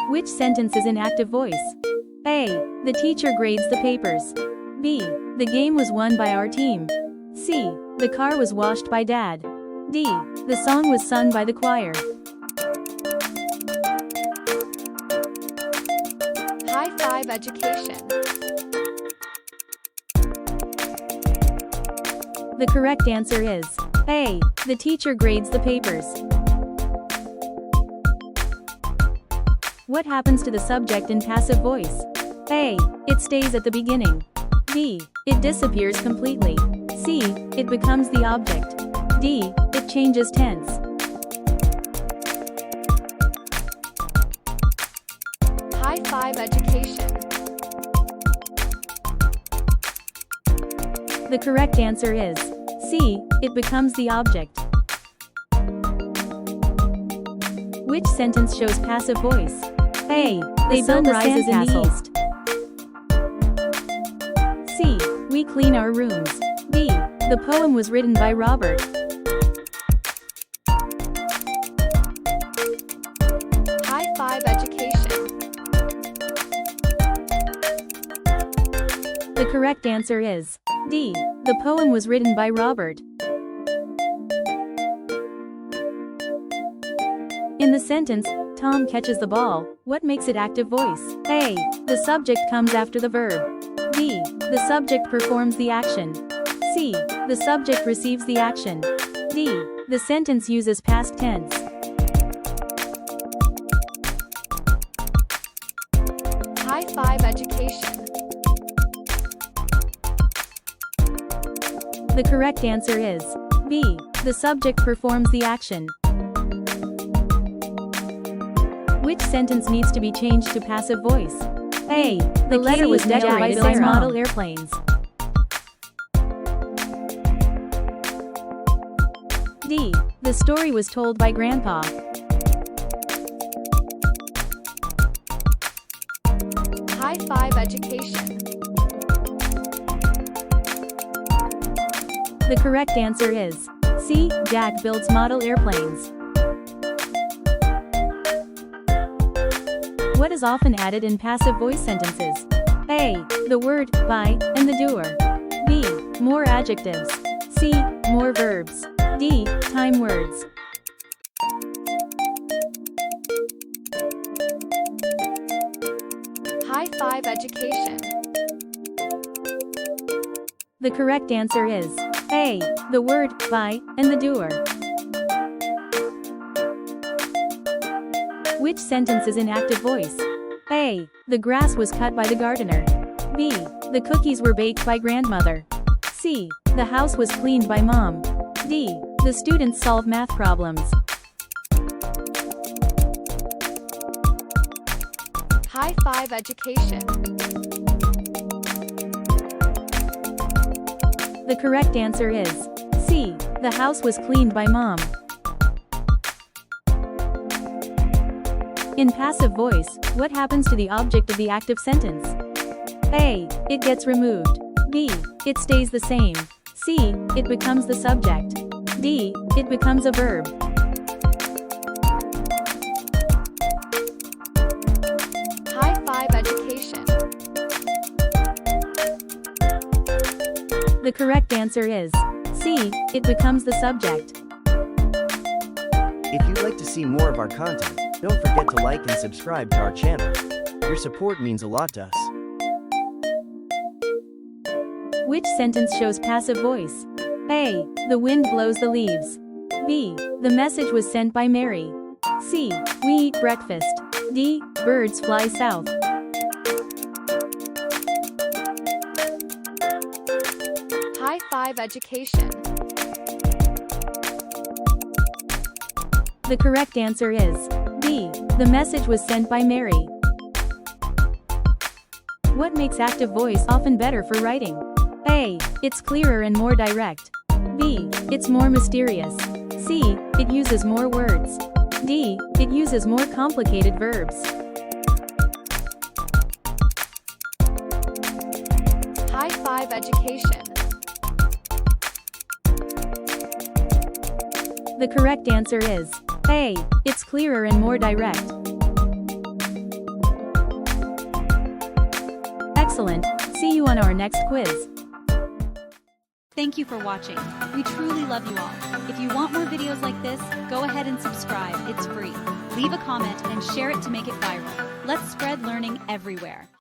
Which sentence is in active voice? A. The teacher grades the papers. B. The game was won by our team. C. The car was washed by Dad. D. The song was sung by the choir. High5 Education. The correct answer is A. The teacher grades the papers. What happens to the subject in passive voice? A. It stays at the beginning. B. It disappears completely. C. It becomes the object. D. It changes tense. High5 Education. The correct answer is C. It becomes the object. Which sentence shows passive voice? A. The sun rises in the east. C. We clean our rooms. D. The poem was written by Robert. High5 Education. The correct answer is D. The poem was written by Robert. In the sentence, Tom catches the ball, what makes it active voice? A. The subject comes after the verb. B. The subject performs the action. C. The subject receives the action. D. The sentence uses past tense. High5 Education. The correct answer is B. The subject performs the action. Which sentence needs to be changed to passive voice? A. The letter was decorated by model airplanes. D. The story was told by Grandpa. High5 Education. The correct answer is C. Jack builds model airplanes. What is often added in passive voice sentences? A. The word by and the doer. B. More adjectives. C. More verbs. D. Time words. High5 Education. The correct answer is A. The word by and the doer. Which sentence is in active voice? A. The grass was cut by the gardener. B. The cookies were baked by grandmother. C. The house was cleaned by mom. D. The students solve math problems. High5 Education. The correct answer is C. The house was cleaned by mom. In passive voice, what happens to the object of the active sentence? A. It gets removed. B. It stays the same. C. It becomes the subject. D. It becomes a verb. High5 Education. The correct answer is C. It becomes the subject. If you'd like to see more of our content, don't forget to like and subscribe to our channel. Your support means a lot to us. Which sentence shows passive voice? A. The wind blows the leaves. B. The message was sent by Mary. C. We eat breakfast. D. Birds fly south. High5 Education. The correct answer is B. The message was sent by Mary. What makes active voice often better for writing? A. It's clearer and more direct. B. It's more mysterious. C. It uses more words. D. It uses more complicated verbs. High5 Education. The correct answer is A. It's clearer and more direct. Excellent. See you on our next quiz. Thank you for watching. We truly love you all. If you want more videos like this, go ahead and subscribe. It's free. Leave a comment and share it to make it viral. Let's spread learning everywhere.